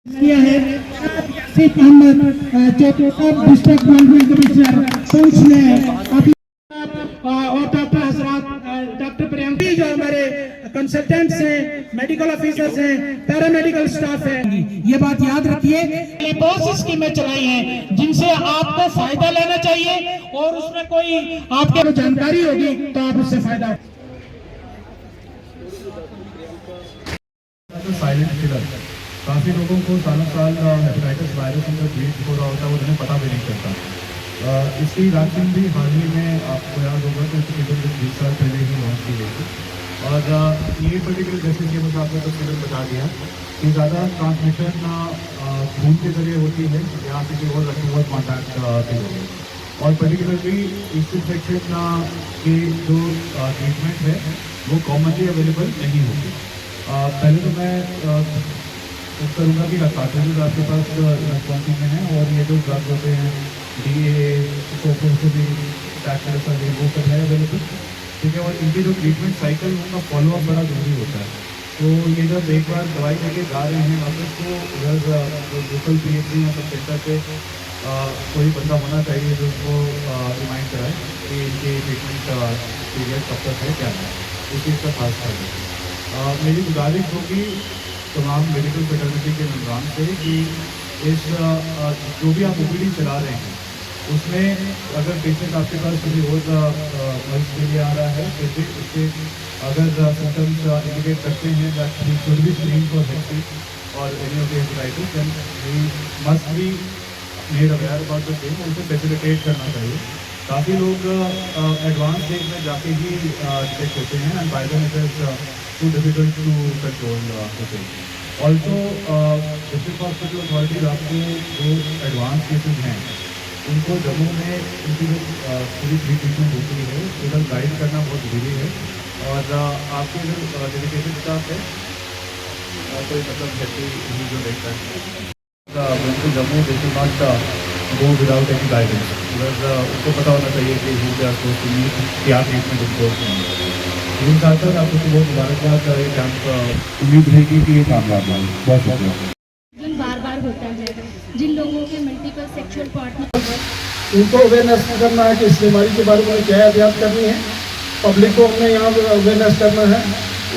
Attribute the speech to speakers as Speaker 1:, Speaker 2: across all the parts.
Speaker 1: किया है यासिक अहमद जो डिस्ट्रिक्ट डेवलपमेंट कमिश्नर पुंछ ने और डॉक्टर हजरात डॉक्टर प्रियंका जो हमारे कंसल्टेंट्स हैं, मेडिकल ऑफिसर्स हैं, पैरामेडिकल स्टाफ है, ये बात याद रखिए। ये बहुत स्कीमें चलाई हैं जिनसे आपको फायदा लेना चाहिए और उसमें कोई आपके जानकारी होगी तो आप उससे फायदा।
Speaker 2: साइलेंट किलर, काफ़ी लोगों को सालों साल हेपेटाइटिस वायरस उनका ट्रीट हो रहा होता है, वो उन्हें पता भी नहीं चलता। इसकी वैक्सीन भी हाल ही में आपको याद होगा तो तकरीबन 20 साल पहले ही लॉन्च की गई थी। और ये पर्टिकुलर जैसे कि मुझे आपने तकरीबन बता दिया कि ज़्यादा ट्रांसमिशन खून के जरिए होती है या किसी और रखे कॉन्टैक्ट के जरिए। और पर्टिकुलरली इस इन्फेक्शन की जो ट्रीटमेंट है वो कॉमनली अवेलेबल नहीं होती। पहले तो मैं करूँगा कि कार्टेजेस आपके पास रिस्पॉन्सिव में हैं और ये जो ड्रग होते हैं DA कोकोसोबी टैक्सर वो सब है अवेलेबल, ठीक है। और इनकी जो ट्रीटमेंट साइकिल उनका फॉलोअप बड़ा जरूरी होता है। तो ये जब एक बार दवाई लेके जा रहे हैं वापस तो उधर लोकल PHC या सब सेंटर पे कोई बंदा होना चाहिए जो उनको रिमाइंड कराए कि इनकी ट्रीटमेंट पीरियड कब तक है क्या है, इस चीज़ का खास ख्याल रखें। मेरी गुजारिश होगी तमाम मेडिकल फैटर्निटी के मेम्बरान से कि इस जो भी आप OPD चला रहे हैं उसमें अगर पेशेंट आपके पास किसी और मरीज के लिए आ रहा है फिर भी उसके अगर सिम्टम्स इंडिकेट करते हैं that he should be screen for hepatitis और any of the hepatitis then we must be made aware about the same, उनको फैसिलिटेट करना चाहिए। काफ़ी लोग एडवांस स्टेज में जाके ही डिटेक्ट होते हैं and by then it is too difficult to control the thing. Also district hospital authorities आपको जो एडवांस केसेज हैं उनको जम्मू में उनकी जो पूरी ट्रीटमेंट होती है उधर गाइड करना बहुत ज़रूरी है। और आपके जो डेडिकेटेड स्टाफ है कोई मतलब हेल्थी जो देखता है बिल्कुल Jammu they should not go without any guidance, उसको पता होना चाहिए कि who they are supposed to meet, क्या ट्रीटमेंट उनको इन साथ साथ आपको बहुत मुबारकबाद। ये कैंप उम्मीद रहेगी कि ये कामयाब है। बहुत शुक्रिया।
Speaker 3: बार बार होता है, जिन लोगों के मल्टीपल सेक्सुअल पार्टनर
Speaker 4: उनको अवेयरनेस करना है कि इस बीमारी के बारे में क्या एहतियात करनी है, पब्लिक को हमने यहाँ अवेयरनेस करना है।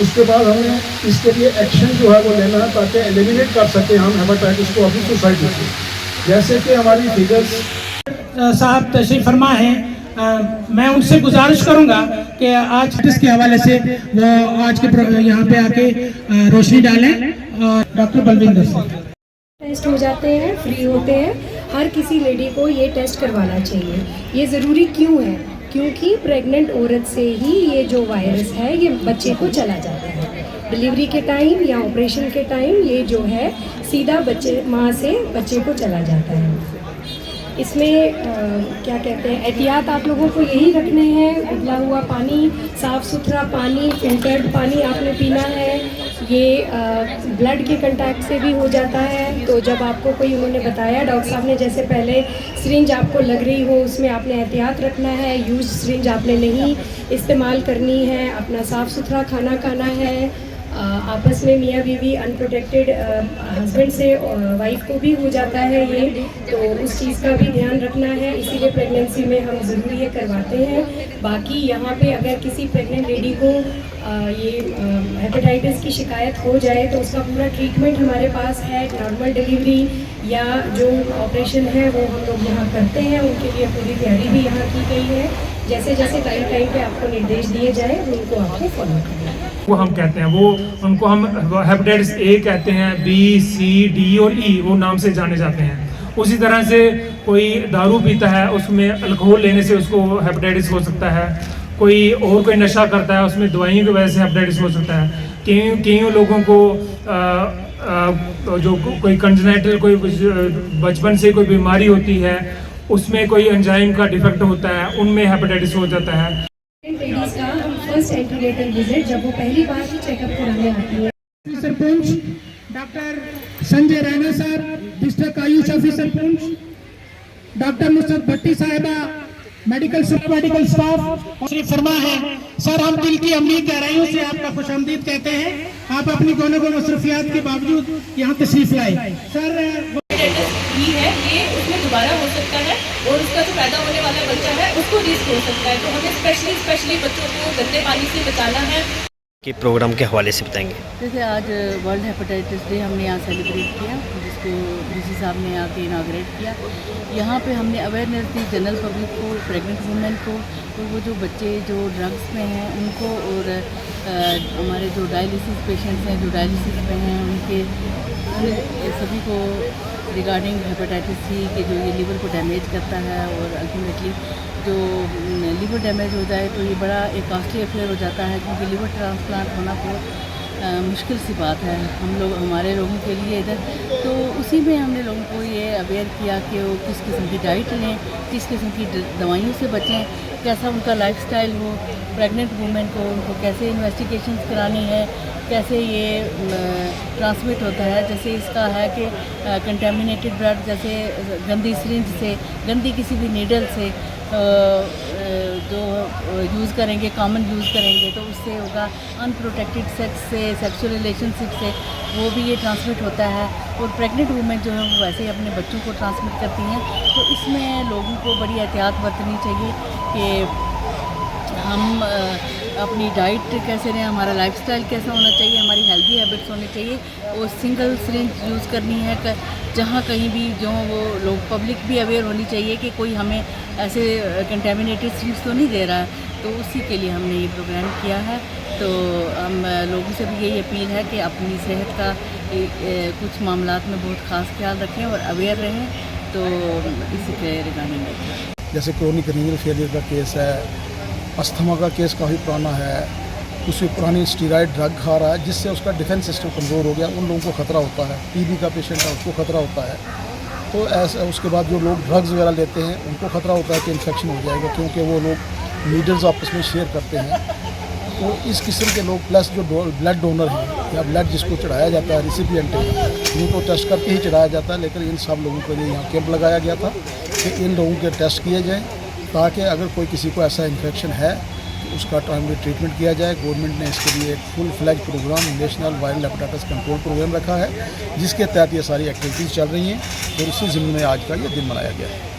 Speaker 4: उसके बाद हमें इसके लिए एक्शन जो है वो लेना है ताकि एलिमिनेट कर सकें हम हेपेटाइटिस को अपनी सोसाइटी से। जैसे कि हमारी फिगर्स
Speaker 1: साहब तशरीफ फरमा है, मैं उनसे गुजारिश करूंगा कि आज इसके हवाले से वो आज के यहाँ पे आके रोशनी डालें। डॉक्टर बलविंदर सिंह
Speaker 5: टेस्ट हो जाते हैं, फ्री होते हैं, हर किसी लेडी को ये टेस्ट करवाना चाहिए। ये ज़रूरी क्यों है? क्योंकि प्रेग्नेंट औरत से ही ये जो वायरस है ये बच्चे को चला जाता है। डिलीवरी के टाइम या ऑपरेशन के टाइम ये जो है सीधा माँ से बच्चे को चला जाता है। इसमें क्या कहते हैं, एहतियात आप लोगों को यही रखने हैं। उबला हुआ पानी, साफ़ सुथरा पानी, फिल्टर्ड पानी आपने पीना है। ये ब्लड के कंटैक्ट से भी हो जाता है। तो जब आपको कोई उन्होंने बताया डॉक्टर साहब ने जैसे पहले सिरिंज आपको लग रही हो उसमें आपने एहतियात रखना है, यूज सिरिंज आपने नहीं इस्तेमाल करनी है, अपना साफ़ सुथरा खाना खाना है। आपस में मियाँ बीवी अनप्रोटेक्टेड हस्बैंड से वाइफ को भी हो जाता है ये, तो उस चीज़ का भी ध्यान रखना है। इसीलिए प्रेगनेंसी में हम ज़रूर ये करवाते हैं। बाकी यहाँ पे अगर किसी प्रेग्नेंट लेडी को ये हेपेटाइटिस की शिकायत हो जाए तो उसका पूरा ट्रीटमेंट हमारे पास है। नॉर्मल डिलीवरी या जो ऑपरेशन है वो हम लोग यहाँ करते हैं, उनके लिए पूरी तैयारी भी यहाँ की गई है। जैसे जैसे टाइम पे आपको निर्देश दिए जाए उनको आपको फॉलो करना है।
Speaker 6: वो हम कहते हैं वो उनको हम हेपेटाइटिस A कहते हैं, B, C, D और E वो नाम से जाने जाते हैं। उसी तरह से कोई दारू पीता है उसमें अल्कोहल लेने से उसको हेपेटाइटिस हो सकता है। कोई और कोई नशा करता है उसमें दवाइयों की वजह से हेपेटाइटिस हो सकता है। कई लोगों को जो कोई कंजेनिटल कोई बचपन से कोई बीमारी होती है उसमें कोई एंजाइम का डिफेक्ट होता है, उनमें हेपेटाइटिस हो जाता है।
Speaker 5: लेडीज का हम फर्स्ट एंटीनेटल विजिट जब वो पहली बार ही चेकअप कराने आती है।
Speaker 1: Sarpanch doctor Sanjay Raina sir, district Ayush officer Poonch, doctor Nusrat Bhatti साहिबा, मेडिकल स्टाफ और श्री फरमा है। सर, हम दिल की अम्मी गहराइयों से आपका खुशामदीद कहते हैं। आप अपनी दोनों को मसरूफियात के बावजूद यहाँ तशरीफ लाए। सर
Speaker 7: भी है, ये उसमें दोबारा हो सकता है और उसका जो पैदा होने वाला बच्चा है उसको रिस्क हो सकता है। तो हमें स्पेशली बच्चों को गंदे पानी से बचाना है।
Speaker 8: के प्रोग्राम के हवाले से बताएंगे।
Speaker 7: जैसे आज वर्ल्ड हेपेटाइटिस डे हमने यहाँ सेलिब्रेट किया, जिसको डीसी साहब ने आके इनाग्रेट किया। यहाँ पे हमने अवेयरनेस दी जनरल पब्लिक को, प्रेग्नेंट वुमेन को, और वो जो बच्चे जो ड्रग्स में हैं उनको, और हमारे जो डायलिसिस पेशेंट्स हैं जो डायलिसिस में हैं उनके सभी को रिगार्डिंग हेपेटाइटिस सी के जो ये लीवर को डैमेज करता है, और अल्टीमेटली जो लीवर डैमेज हो जाए तो ये बड़ा एक कॉस्टली अफेयर हो जाता है, क्योंकि लीवर ट्रांसप्लांट होना बहुत मुश्किल सी बात है हमारे लोगों के लिए इधर। तो उसी में हमने लोगों को ये अवेयर किया कि वो किस किस्म की डाइट लें, किस किस्म की दवाइयों से बचें, कैसा उनका लाइफस्टाइल हो, प्रेग्नेंट वुमेन को उनको कैसे इन्वेस्टिगेशंस करानी है, कैसे ये ट्रांसमिट होता है। जैसे इसका है कि कंटेमिनेटेड ब्लड, जैसे गंदी सिरिंज से, गंदी किसी भी नीडल से जो यूज़ करेंगे, कॉमन यूज़ करेंगे, तो उससे होगा अनप्रोटेक्टेड सेक्स से, सेक्सुअल रिलेशनशिप से वो भी ये ट्रांसमिट होता है। और प्रेग्नेंट वुमेन जो है वो वैसे ही अपने बच्चों को ट्रांसमिट करती हैं। तो इसमें लोगों को बड़ी एहतियात बरतनी चाहिए कि हम अपनी डाइट कैसे लें, हमारा लाइफस्टाइल कैसा होना चाहिए, हमारी हेल्दी हैबिट्स होनी चाहिए, और सिंगल सिरिंज यूज़ करनी है जहाँ कहीं भी, जो वो लोग पब्लिक भी अवेयर होनी चाहिए कि कोई हमें ऐसे कंटेमिनेटेड सिरिंज तो नहीं दे रहा है। तो उसी के लिए हमने ये प्रोग्राम किया है। तो हम लोगों से भी यही अपील है कि अपनी सेहत का कुछ मामलात में बहुत ख़ास ख्याल रखें और अवेयर रहें। तो इसी के रिगार्डिंग
Speaker 4: जैसे क्रोनिक रीनल फेलियर का केस है, अस्थमा का केस काफ़ी पुराना है, उसमें पुरानी स्टीरॉयड ड्रग खा रहा है जिससे उसका डिफेंस सिस्टम कमज़ोर हो गया, उन लोगों को ख़तरा होता है। टीबी का पेशेंट है उसको ख़तरा होता है। तो ऐसा उसके बाद जो लोग ड्रग्स वगैरह लेते हैं उनको ख़तरा होता है कि इन्फेक्शन हो जाएगा, क्योंकि वो लोग नीडल्स आपस में शेयर करते हैं। तो इस किस्म के लोग, प्लस जो ब्लड डोनर हैं या ब्लड जिसको चढ़ाया जाता है, रिसिपिएंट है, उनको टेस्ट करके ही चढ़ाया जाता है। लेकिन इन सब लोगों के लिए यहाँ कैंप लगाया गया था कि इन लोगों के टेस्ट किए जाएँ, ताकि अगर कोई किसी को ऐसा इन्फेक्शन है तो उसका टाइमली ट्रीटमेंट किया जाए। गवर्नमेंट ने इसके लिए एक full fledge program, national viral hepatitis control program रखा है, जिसके तहत ये सारी एक्टिविटीज़ चल रही हैं, और उसी ज़िम्मे में आज का ये दिन मनाया गया है।